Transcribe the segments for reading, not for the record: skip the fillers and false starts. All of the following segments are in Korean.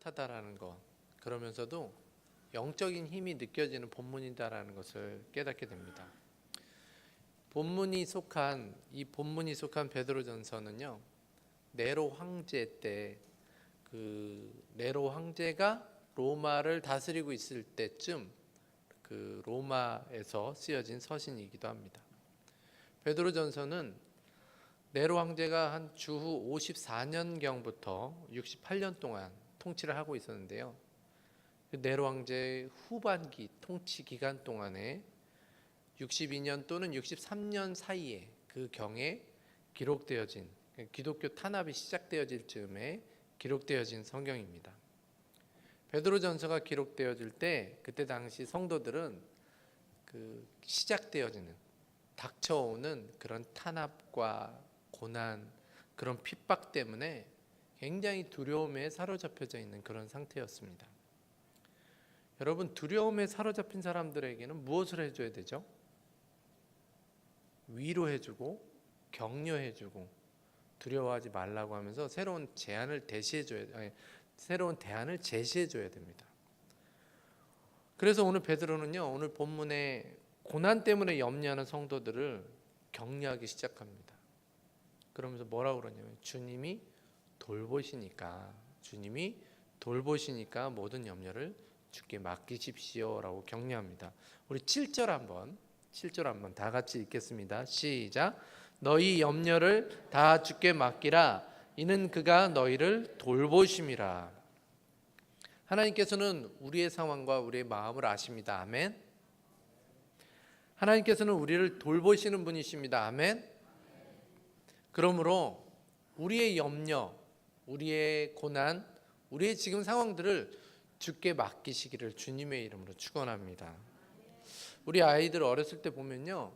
따뜻하다라는 것, 그러면서도 영적인 힘이 느껴지는 본문이다라는 것을 깨닫게 됩니다. 본문이 속한 베드로전서는요, 네로 황제 때 네로 황제가 로마를 다스리고 있을 때쯤 로마에서 쓰여진 서신이기도 합니다. 베드로전서는 네로 황제가 한 주후 54년경부터 68년 동안 통치를 하고 있었는데요. 네로 황제의 후반기 통치 기간 동안에 62년 또는 63년 사이에 그 경에 기록되어진, 기독교 탄압이 시작되어질 즈음에 기록되어진 성경입니다. 베드로전서가 기록되어질 때 그때 당시 성도들은 시작되어지는, 닥쳐오는 그런 탄압과 고난, 그런 핍박 때문에 굉장히 두려움에 사로잡혀져 있는 그런 상태였습니다. 여러분, 두려움에 사로잡힌 사람들에게는 무엇을 해줘야 되죠? 위로해주고 격려해주고 두려워하지 말라고 하면서 새로운 대안을 제시해줘야 됩니다. 그래서 오늘 베드로는요, 오늘 본문에 고난 때문에 염려하는 성도들을 격려하기 시작합니다. 그러면서 뭐라고 그러냐면 주님이 돌보시니까 모든 염려를 주께 맡기십시오라고 격려합니다. 우리 7절 한번 다 같이 읽겠습니다. 시작. 너희 염려를 다 주께 맡기라. 이는 그가 너희를 돌보심이라. 하나님께서는 우리의 상황과 우리의 마음을 아십니다. 아멘. 하나님께서는 우리를 돌보시는 분이십니다. 아멘. 그러므로 우리의 염려, 우리의 고난, 우리의 지금 상황들을 주께 맡기시기를 주님의 이름으로 축원합니다. 우리 아이들 어렸을 때 보면요,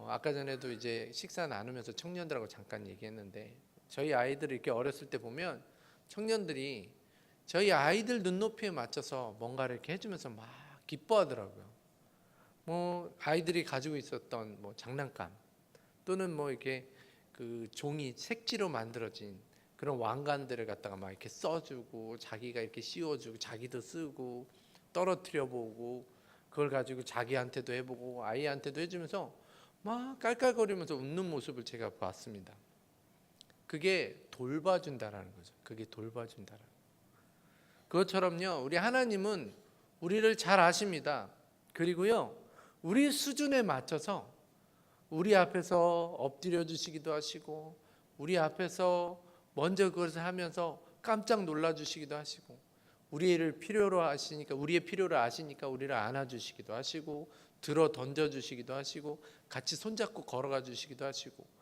아까 전에도 이제 식사 나누면서 청년들하고 잠깐 얘기했는데, 저희 아이들 이렇게 어렸을 때 보면 청년들이 저희 아이들 눈높이에 맞춰서 뭔가를 이렇게 해주면서 막 기뻐하더라고요. 아이들이 가지고 있었던 장난감 또는 이렇게 종이 색지로 만들어진 그런 왕관들을 갖다가 막 이렇게 써주고 자기가 이렇게 씌워주고 자기도 쓰고 떨어뜨려 보고 그걸 가지고 자기한테도 해보고 아이한테도 해주면서 막 깔깔거리면서 웃는 모습을 제가 봤습니다. 그게 돌봐준다라는 거죠. 그것처럼요, 우리 하나님은 우리를 잘 아십니다. 그리고요, 우리 수준에 맞춰서 우리 앞에서 엎드려 주시기도 하시고 우리 앞에서 먼저 그것을 하면서 깜짝 놀라 주시기도 하시고 우리의 필요를 아시니까 우리를 안아주시기도 하시고 들어 던져 주시기도 하시고 같이 손잡고 걸어가 주시기도 하시고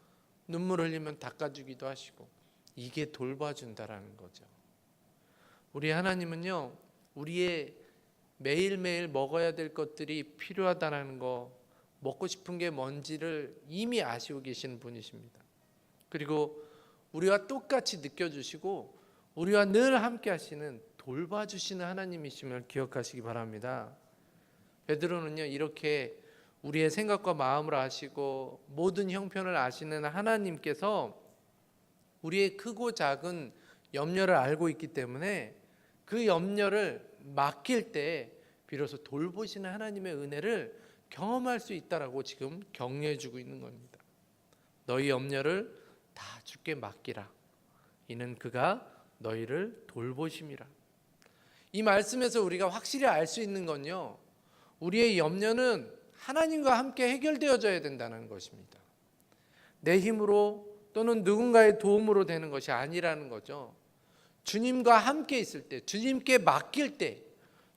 눈물 흘리면 닦아주기도 하시고, 이게 돌봐준다라는 거죠. 우리 하나님은요, 우리의 매일매일 먹어야 될 것들이 필요하다는 거, 먹고 싶은 게 뭔지를 이미 아시고 계시는 분이십니다. 그리고 우리와 똑같이 느껴주시고 우리와 늘 함께 하시는, 돌봐주시는 하나님이심을 기억하시기 바랍니다. 베드로는요, 이렇게 우리의 생각과 마음을 아시고 모든 형편을 아시는 하나님께서 우리의 크고 작은 염려를 알고 있기 때문에 그 염려를 맡길 때 비로소 돌보시는 하나님의 은혜를 경험할 수 있다라고 지금 격려해 주고 있는 겁니다. 너희 염려를 다 주께 맡기라. 이는 그가 너희를 돌보심이라. 이 말씀에서 우리가 확실히 알 수 있는 건요, 우리의 염려는 하나님과 함께 해결되어져야 된다는 것입니다. 내 힘으로 또는 누군가의 도움으로 되는 것이 아니라는 거죠. 주님과 함께 있을 때, 주님께 맡길 때,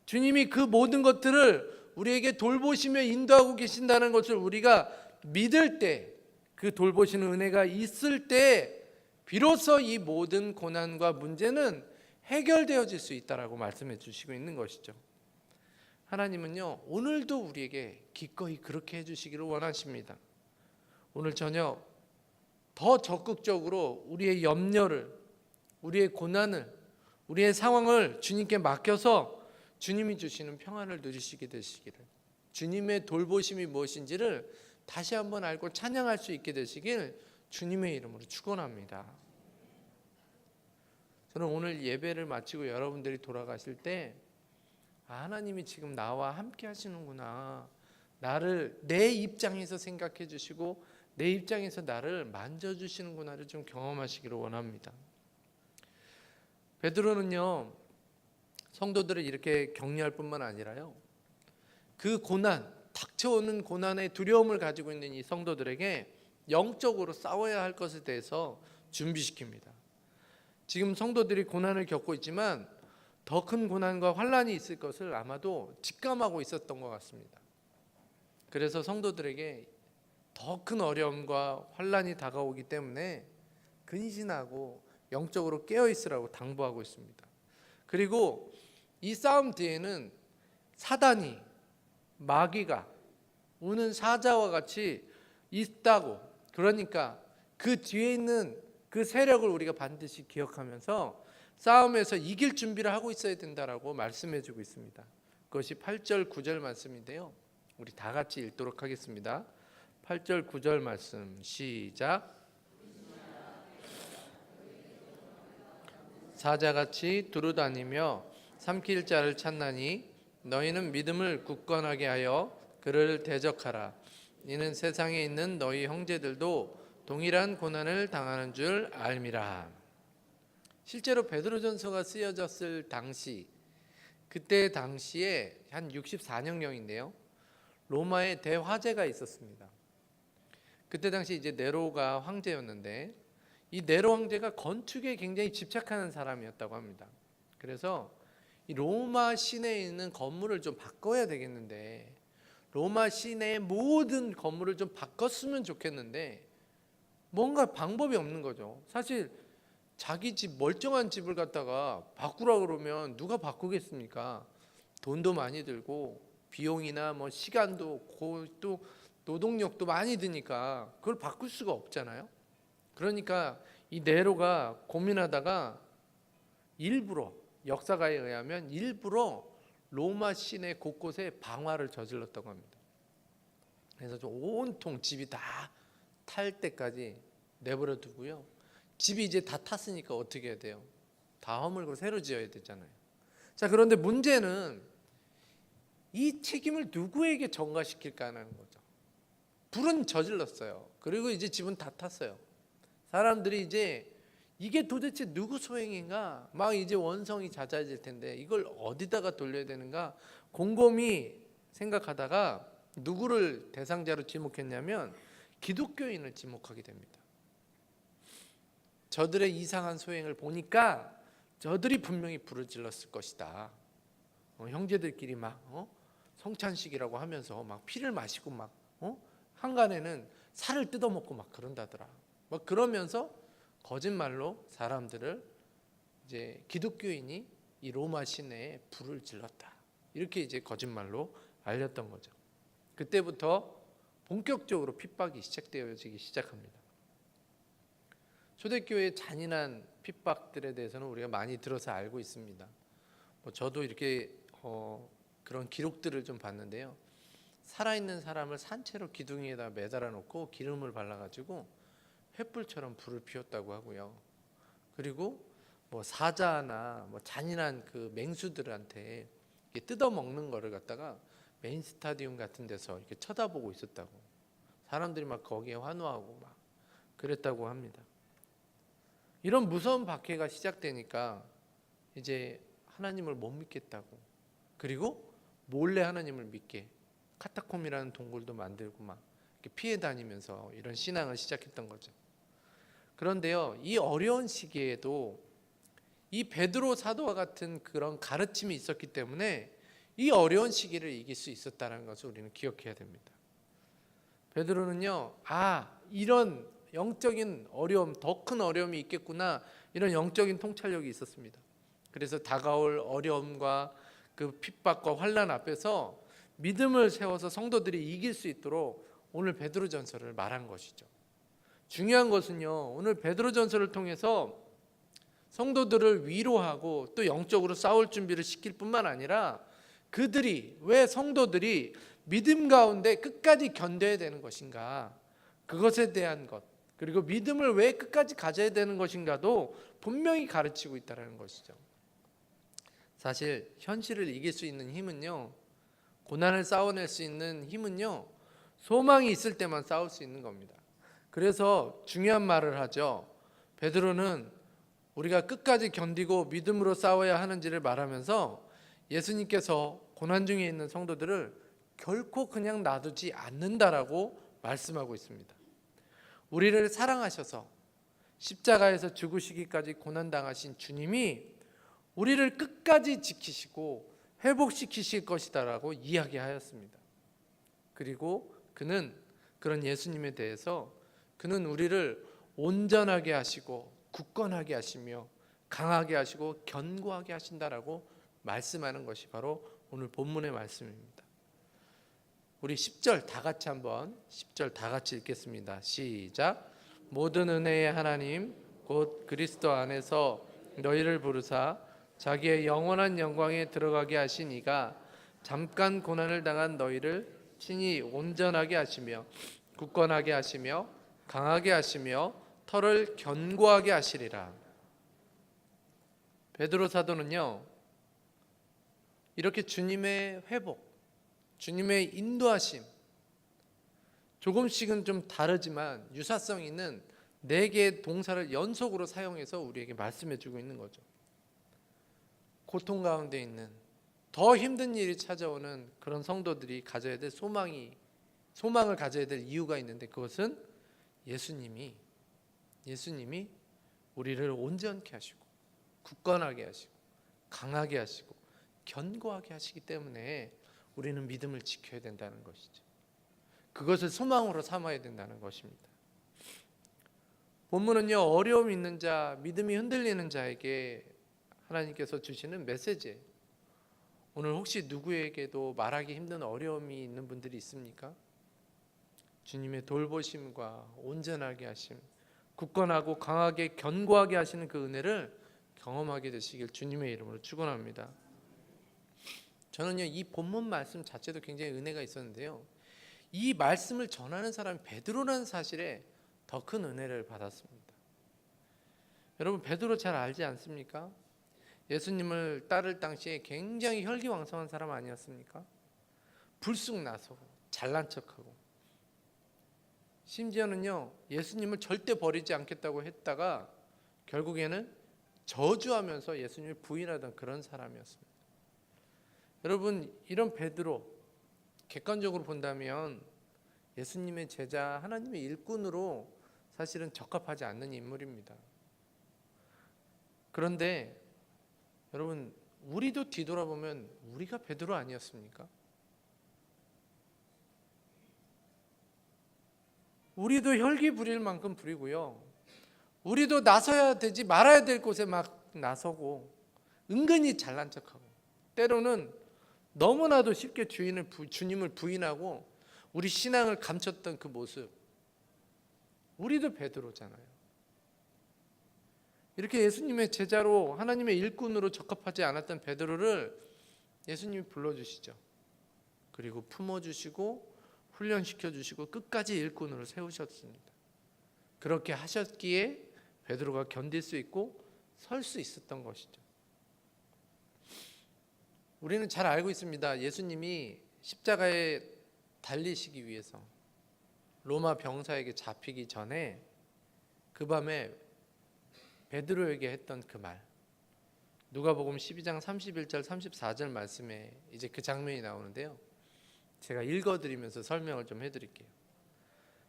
주님이 그 모든 것들을 우리에게 돌보시며 인도하고 계신다는 것을 우리가 믿을 때, 그 돌보시는 은혜가 있을 때 비로소 이 모든 고난과 문제는 해결되어질 수 있다라고 말씀해 주시고 있는 것이죠. 하나님은요, 오늘도 우리에게 기꺼이 그렇게 해주시기를 원하십니다. 오늘 저녁 더 적극적으로 우리의 염려를, 우리의 고난을, 우리의 상황을 주님께 맡겨서 주님이 주시는 평안을 누리시게 되시기를, 주님의 돌보심이 무엇인지를 다시 한번 알고 찬양할 수 있게 되시길 주님의 이름으로 축원합니다. 저는 오늘 예배를 마치고 여러분들이 돌아가실 때 하나님이 지금 나와 함께 하시는구나, 나를 내 입장에서 생각해 주시고 내 입장에서 나를 만져주시는구나를 좀 경험하시기를 원합니다. 베드로는요, 성도들을 이렇게 격려할 뿐만 아니라요, 그 고난, 닥쳐오는 고난의 두려움을 가지고 있는 이 성도들에게 영적으로 싸워야 할 것에 대해서 준비시킵니다. 지금 성도들이 고난을 겪고 있지만 더 큰 고난과 환난이 있을 것을 아마도 직감하고 있었던 것 같습니다. 그래서 성도들에게 더 큰 어려움과 환난이 다가오기 때문에 근신하고 영적으로 깨어있으라고 당부하고 있습니다. 그리고 이 싸움 뒤에는 사단이, 마귀가 우는 사자와 같이 있다고, 그러니까 그 뒤에 있는 그 세력을 우리가 반드시 기억하면서 싸움에서 이길 준비를 하고 있어야 된다라고 말씀해 주고 있습니다. 그것이 8절 9절 말씀인데요, 우리 다 같이 읽도록 하겠습니다. 8절 9절 말씀 시작. 사자같이 두루다니며 삼킬 자를 찾나니 너희는 믿음을 굳건하게 하여 그를 대적하라. 이는 세상에 있는 너희 형제들도 동일한 고난을 당하는 줄 알미라. 실제로 베드로전서가 쓰여졌을 당시, 그때 당시에 한 64년경인데요, 로마에 대화재가 있었습니다. 그때 당시 이제 네로가 황제였는데 이 네로 황제가 건축에 굉장히 집착하는 사람이었다고 합니다. 그래서 이 로마 시내에 있는 건물을 좀 바꿔야 되겠는데, 로마 시내의 모든 건물을 좀 바꿨으면 좋겠는데 뭔가 방법이 없는 거죠. 사실 자기 집, 멀쩡한 집을 갖다가 바꾸라 그러면 누가 바꾸겠습니까? 돈도 많이 들고 비용이나 뭐 시간도 또 노동력도 많이 드니까 그걸 바꿀 수가 없잖아요. 그러니까 이 네로가 고민하다가 일부러, 역사가에 의하면 일부러 로마 시내 곳곳에 방화를 저질렀다고 합니다. 그래서 좀 온통 집이 다 탈 때까지 내버려 두고요, 집이 이제 다 탔으니까 어떻게 해야 돼요? 다 허물고 새로 지어야 되잖아요. 자, 그런데 문제는 이 책임을 누구에게 전가시킬까 하는 거죠. 불은 저질렀어요. 그리고 이제 집은 다 탔어요. 사람들이 이제 이게 도대체 누구 소행인가 막 이제 원성이 잦아질 텐데 이걸 어디다가 돌려야 되는가 곰곰이 생각하다가 누구를 대상자로 지목했냐면 기독교인을 지목하게 됩니다. 저들의 이상한 소행을 보니까 저들이 분명히 불을 질렀을 것이다. 형제들끼리 막 성찬식이라고 하면서 막 피를 마시고 막 한간에는 살을 뜯어먹고 막 그런다더라. 막 그러면서 거짓말로 사람들을 이제 기독교인이 이 로마 시내에 불을 질렀다, 이렇게 이제 거짓말로 알렸던 거죠. 그때부터 본격적으로 핍박이 시작되어지기 시작합니다. 초대교회의 잔인한 핍박들에 대해서는 우리가 많이 들어서 알고 있습니다. 저도 이렇게 그런 기록들을 좀 봤는데요, 살아있는 사람을 산채로 기둥에다 매달아 놓고 기름을 발라가지고 횃불처럼 불을 피웠다고 하고요. 그리고 뭐 사자나 뭐 잔인한 그 맹수들한테 뜯어 먹는 거를 갖다가 메인 스타디움 같은 데서 이렇게 쳐다보고 있었다고, 사람들이 막 거기에 환호하고 막 그랬다고 합니다. 이런 무서운 박해가 시작되니까 이제 하나님을 못 믿겠다고, 그리고 몰래 하나님을 믿게 카타콤이라는 동굴도 만들고 막 이렇게 피해 다니면서 이런 신앙을 시작했던 거죠. 그런데요, 이 어려운 시기에도 이 베드로 사도와 같은 그런 가르침이 있었기 때문에 이 어려운 시기를 이길 수 있었다는 것을 우리는 기억해야 됩니다. 베드로는요, 이런 영적인 어려움, 더 큰 어려움이 있겠구나, 이런 영적인 통찰력이 있었습니다. 그래서 다가올 어려움과 그 핍박과 환난 앞에서 믿음을 세워서 성도들이 이길 수 있도록 오늘 베드로전서를 말한 것이죠. 중요한 것은요, 오늘 베드로전서를 통해서 성도들을 위로하고 또 영적으로 싸울 준비를 시킬 뿐만 아니라 왜 성도들이 믿음 가운데 끝까지 견뎌야 되는 것인가, 그것에 대한 것, 그리고 믿음을 왜 끝까지 가져야 되는 것인가도 분명히 가르치고 있다는 것이죠. 사실 현실을 이길 수 있는 힘은요, 고난을 싸워낼 수 있는 힘은요, 소망이 있을 때만 싸울 수 있는 겁니다. 그래서 중요한 말을 하죠. 베드로는 우리가 끝까지 견디고 믿음으로 싸워야 하는지를 말하면서 예수님께서 고난 중에 있는 성도들을 결코 그냥 놔두지 않는다라고 말씀하고 있습니다. 우리를 사랑하셔서 십자가에서 죽으시기까지 고난당하신 주님이 우리를 끝까지 지키시고 회복시키실 것이다라고 이야기하였습니다. 그리고 그는 그런 예수님에 대해서 그는 우리를 온전하게 하시고 굳건하게 하시며 강하게 하시고 견고하게 하신다라고 말씀하는 것이 바로 오늘 본문의 말씀입니다. 우리 10절 다 같이 한번 10절 다 같이 읽겠습니다. 시작. 모든 은혜의 하나님 곧 그리스도 안에서 너희를 부르사 자기의 영원한 영광에 들어가게 하신 이가 잠깐 고난을 당한 너희를 친히 온전하게 하시며 굳건하게 하시며 강하게 하시며 터를 견고하게 하시리라. 베드로 사도는요, 이렇게 주님의 회복, 주님의 인도하심, 조금씩은 좀 다르지만 유사성 있는 4개의 동사를 연속으로 사용해서 우리에게 말씀해 주고 있는 거죠. 고통 가운데 있는 더 힘든 일이 찾아오는 그런 성도들이 가져야 될 소망을 가져야 될 이유가 있는데, 그것은 예수님이 우리를 온전케 하시고 굳건하게 하시고 강하게 하시고 견고하게 하시기 때문에 우리는 믿음을 지켜야 된다는 것이죠. 그것을 소망으로 삼아야 된다는 것입니다. 본문은요, 어려움 있는 자, 믿음이 흔들리는 자에게 하나님께서 주시는 메시지예요. 오늘 혹시 누구에게도 말하기 힘든 어려움이 있는 분들이 있습니까? 주님의 돌보심과 온전하게 하심, 굳건하고 강하게 견고하게 하시는 그 은혜를 경험하게 되시길 주님의 이름으로 축원합니다. 저는요, 이 본문 말씀 자체도 굉장히 은혜가 있었는데요, 이 말씀을 전하는 사람이 베드로라는 사실에 더 큰 은혜를 받았습니다. 여러분, 베드로 잘 알지 않습니까? 예수님을 따를 당시에 굉장히 혈기왕성한 사람 아니었습니까? 불쑥 나서고 잘난 척하고, 심지어는요, 예수님을 절대 버리지 않겠다고 했다가 결국에는 저주하면서 예수님을 부인하던 그런 사람이었습니다. 여러분, 이런 베드로, 객관적으로 본다면 예수님의 제자, 하나님의 일꾼으로 사실은 적합하지 않는 인물입니다. 그런데 여러분, 우리도 뒤돌아보면 우리가 베드로 아니었습니까? 우리도 혈기 부릴 만큼 부리고요, 우리도 나서야 되지 말아야 될 곳에 막 나서고 은근히 잘난 척하고, 때로는 너무나도 쉽게 주님을 부인하고 우리 신앙을 감췄던 그 모습, 우리도 베드로잖아요. 이렇게 예수님의 제자로 하나님의 일꾼으로 적합하지 않았던 베드로를 예수님이 불러주시죠. 그리고 품어주시고 훈련시켜주시고 끝까지 일꾼으로 세우셨습니다. 그렇게 하셨기에 베드로가 견딜 수 있고 설 수 있었던 것이죠. 우리는 잘 알고 있습니다. 예수님이 십자가에 달리시기 위해서 로마 병사에게 잡히기 전에 그 밤에 베드로에게 했던 그 말, 누가복음 12장 31절 34절 말씀에 이제 그 장면이 나오는데요, 제가 읽어드리면서 설명을 좀 해드릴게요.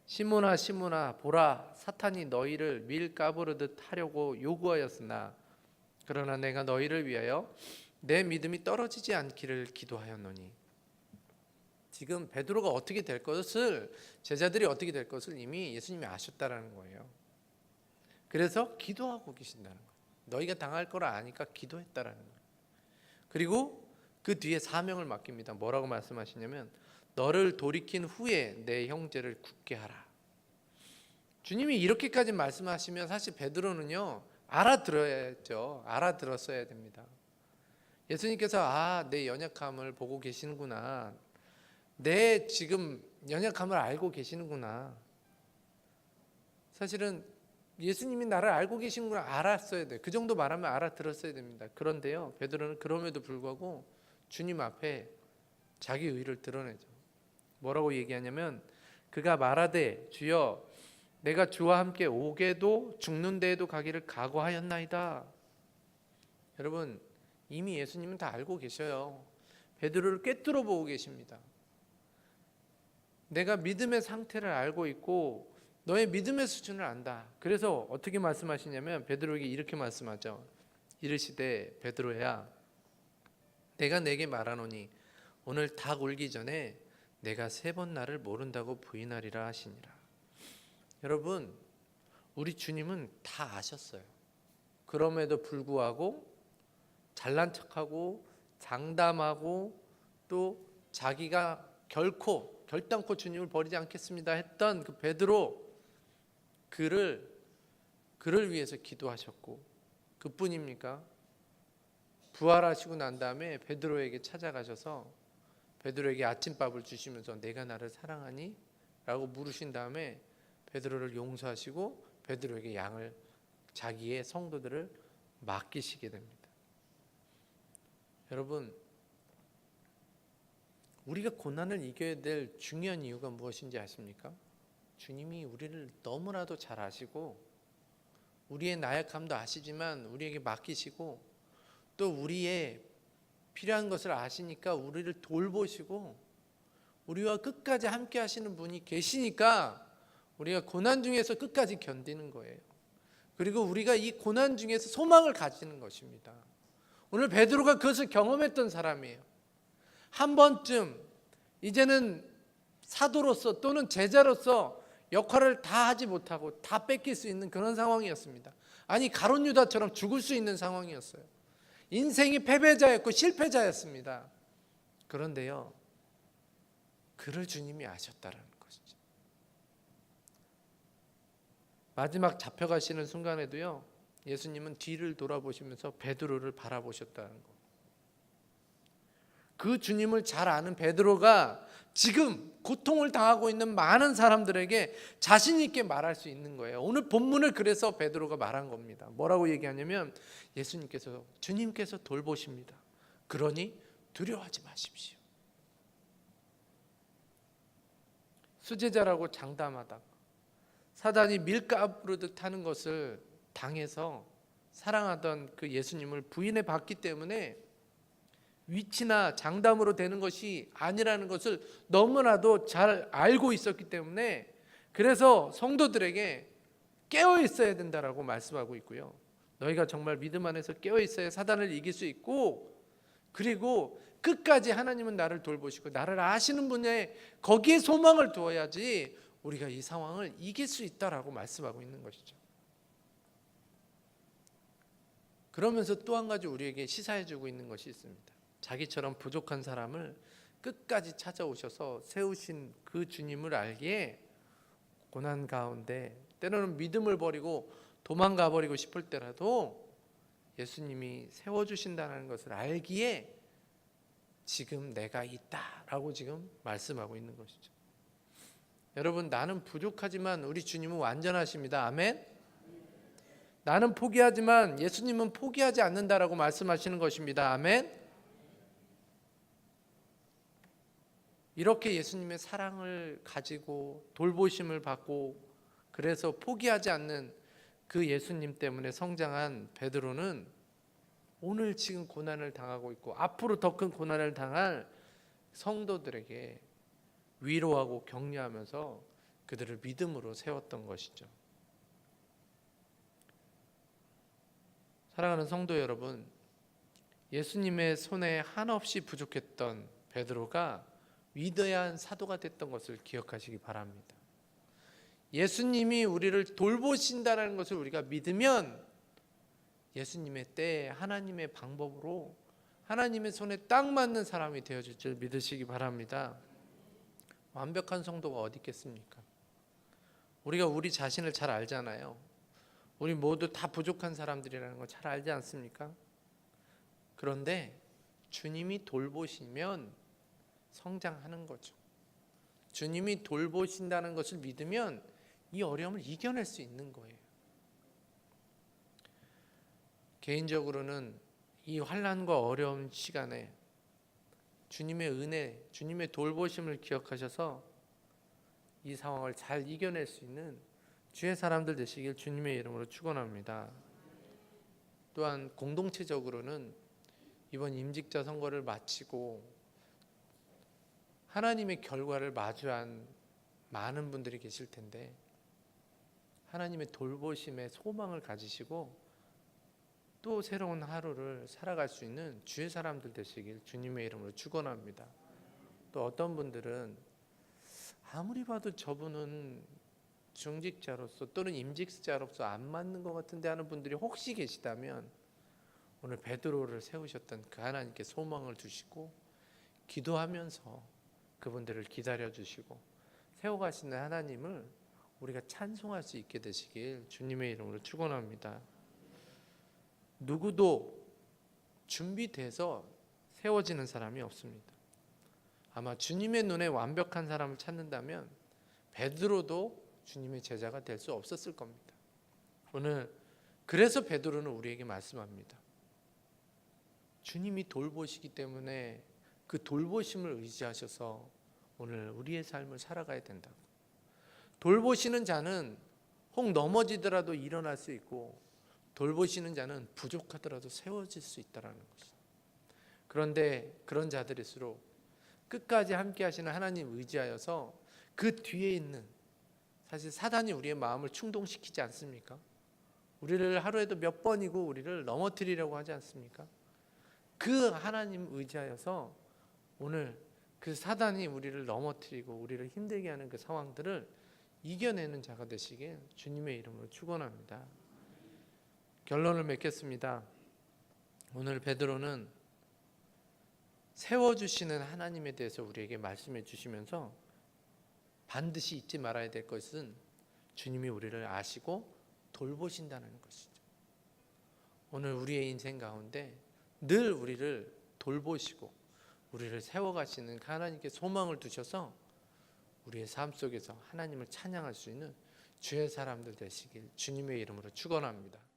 시몬아 시몬아, 보라, 사탄이 너희를 밀 까부르듯 하려고 요구하였으나 그러나 내가 너희를 위하여 내 믿음이 떨어지지 않기를 기도하였노니. 지금 베드로가 어떻게 될 것을, 제자들이 어떻게 될 것을 이미 예수님이 아셨다라는 거예요. 그래서 기도하고 계신다는 거예요. 너희가 당할 거라 아니까 기도했다라는 거예요. 그리고 그 뒤에 사명을 맡깁니다. 뭐라고 말씀하시냐면 너를 돌이킨 후에 내 형제를 굳게 하라. 주님이 이렇게까지 말씀하시면 사실 베드로는요, 알아들어야죠. 알아들었어야 됩니다. 예수님께서 내 연약함을 보고 계시는구나, 내 지금 연약함을 알고 계시는구나. 사실은 예수님이 나를 알고 계신 걸 알았어야 돼. 그 정도 말하면 알아들었어야 됩니다. 그런데요, 베드로는 그럼에도 불구하고 주님 앞에 자기 의를 드러내죠. 뭐라고 얘기하냐면 그가 말하되 주여 내가 주와 함께 오게도 죽는 데에도 가기를 각오하였나이다. 여러분, 이미 예수님은 다 알고 계셔요. 베드로를 꿰뚫어 보고 계십니다. 내가 믿음의 상태를 알고 있고 너의 믿음의 수준을 안다. 그래서 어떻게 말씀하시냐면 베드로에게 이렇게 말씀하죠. 이르시되 베드로야 내가 내게 말하노니 오늘 닭 울기 전에 내가 3번 나를 모른다고 부인하리라 하시니라. 여러분, 우리 주님은 다 아셨어요. 그럼에도 불구하고 잘난 척하고 장담하고 또 자기가 결단코 주님을 버리지 않겠습니다 했던 그 베드로, 그를 위해서 기도하셨고, 그뿐입니까? 부활하시고 난 다음에 베드로에게 찾아가셔서 베드로에게 아침밥을 주시면서 내가 나를 사랑하니? 라고 물으신 다음에 베드로를 용서하시고 베드로에게 자기의 성도들을 맡기시게 됩니다. 여러분, 우리가 고난을 이겨야 될 중요한 이유가 무엇인지 아십니까? 주님이 우리를 너무나도 잘 아시고 우리의 나약함도 아시지만 우리에게 맡기시고 또 우리의 필요한 것을 아시니까 우리를 돌보시고 우리와 끝까지 함께 하시는 분이 계시니까 우리가 고난 중에서 끝까지 견디는 거예요. 그리고 우리가 이 고난 중에서 소망을 가지는 것입니다. 오늘 베드로가 그것을 경험했던 사람이에요. 한 번쯤 이제는 사도로서 또는 제자로서 역할을 다 하지 못하고 다 뺏길 수 있는 그런 상황이었습니다. 아니 가룟 유다처럼 죽을 수 있는 상황이었어요. 인생이 패배자였고 실패자였습니다. 그런데요, 그를 주님이 아셨다라는 것이죠. 마지막 잡혀가시는 순간에도요, 예수님은 뒤를 돌아보시면서 베드로를 바라보셨다는 것. 그 주님을 잘 아는 베드로가 지금 고통을 당하고 있는 많은 사람들에게 자신 있게 말할 수 있는 거예요. 오늘 본문을 그래서 베드로가 말한 겁니다. 뭐라고 얘기하냐면 주님께서 돌보십니다. 그러니 두려워하지 마십시오. 수제자라고 장담하다가 사단이 밀가부르듯 하는 것을 당해서 사랑하던 그 예수님을 부인해 봤기 때문에 위치나 장담으로 되는 것이 아니라는 것을 너무나도 잘 알고 있었기 때문에 그래서 성도들에게 깨어 있어야 된다라고 말씀하고 있고요. 너희가 정말 믿음 안에서 깨어 있어야 사단을 이길 수 있고, 그리고 끝까지 하나님은 나를 돌보시고 나를 아시는 분에 거기에 소망을 두어야지 우리가 이 상황을 이길 수 있다라고 말씀하고 있는 것이죠. 그러면서 또 한 가지 우리에게 시사해주고 있는 것이 있습니다. 자기처럼 부족한 사람을 끝까지 찾아오셔서 세우신 그 주님을 알기에 고난 가운데 때로는 믿음을 버리고 도망가 버리고 싶을 때라도 예수님이 세워주신다는 것을 알기에 지금 내가 있다라고 지금 말씀하고 있는 것이죠. 여러분, 나는 부족하지만 우리 주님은 완전하십니다. 아멘. 나는 포기하지만 예수님은 포기하지 않는다라고 말씀하시는 것입니다. 아멘. 이렇게 예수님의 사랑을 가지고 돌보심을 받고 그래서 포기하지 않는 그 예수님 때문에 성장한 베드로는 오늘 지금 고난을 당하고 있고 앞으로 더 큰 고난을 당할 성도들에게 위로하고 격려하면서 그들을 믿음으로 세웠던 것이죠. 사랑하는 성도 여러분, 예수님의 손에 한없이 부족했던 베드로가 위대한 사도가 됐던 것을 기억하시기 바랍니다. 예수님이 우리를 돌보신다는 것을 우리가 믿으면 예수님의 때에 하나님의 방법으로 하나님의 손에 딱 맞는 사람이 되어질 줄 믿으시기 바랍니다. 완벽한 성도가 어디 있겠습니까? 우리가 우리 자신을 잘 알잖아요. 우리 모두 다 부족한 사람들이라는 걸 잘 알지 않습니까? 그런데 주님이 돌보시면 성장하는 거죠. 주님이 돌보신다는 것을 믿으면 이 어려움을 이겨낼 수 있는 거예요. 개인적으로는 이 환난과 어려운 시간에 주님의 은혜, 주님의 돌보심을 기억하셔서 이 상황을 잘 이겨낼 수 있는 주의 사람들 되시길 주님의 이름으로 축원합니다. 또한 공동체적으로는 이번 임직자 선거를 마치고 하나님의 결과를 마주한 많은 분들이 계실 텐데 하나님의 돌보심에 소망을 가지시고 또 새로운 하루를 살아갈 수 있는 주의 사람들 되시길 주님의 이름으로 축원합니다. 또 어떤 분들은 아무리 봐도 저분은 중직자로서 또는 임직자로서 안 맞는 것 같은데 하는 분들이 혹시 계시다면 오늘 베드로를 세우셨던 그 하나님께 소망을 두시고 기도하면서 그분들을 기다려 주시고 세워가시는 하나님을 우리가 찬송할 수 있게 되시길 주님의 이름으로 축원합니다. 누구도 준비돼서 세워지는 사람이 없습니다. 아마 주님의 눈에 완벽한 사람을 찾는다면 베드로도 주님의 제자가 될 수 없었을 겁니다. 오늘 그래서 베드로는 우리에게 말씀합니다. 주님이 돌보시기 때문에 그 돌보심을 의지하셔서 오늘 우리의 삶을 살아가야 된다고. 돌보시는 자는 혹 넘어지더라도 일어날 수 있고 돌보시는 자는 부족하더라도 세워질 수 있다는 것이죠. 그런데 그런 자들일수록 끝까지 함께 하시는 하나님 의지하여서 그 뒤에 있는 사실 사단이 우리의 마음을 충동시키지 않습니까? 우리를 하루에도 몇 번이고 우리를 넘어뜨리려고 하지 않습니까? 그 하나님 의지하여서 오늘 그 사단이 우리를 넘어뜨리고 우리를 힘들게 하는 그 상황들을 이겨내는 자가 되시길 주님의 이름으로 축원합니다. 결론을 맺겠습니다. 오늘 베드로는 세워주시는 하나님에 대해서 우리에게 말씀해 주시면서 반드시 잊지 말아야 될 것은 주님이 우리를 아시고 돌보신다는 것이죠. 오늘 우리의 인생 가운데 늘 우리를 돌보시고 우리를 세워가시는 하나님께 소망을 두셔서 우리의 삶 속에서 하나님을 찬양할 수 있는 주의 사람들 되시길 주님의 이름으로 축원합니다.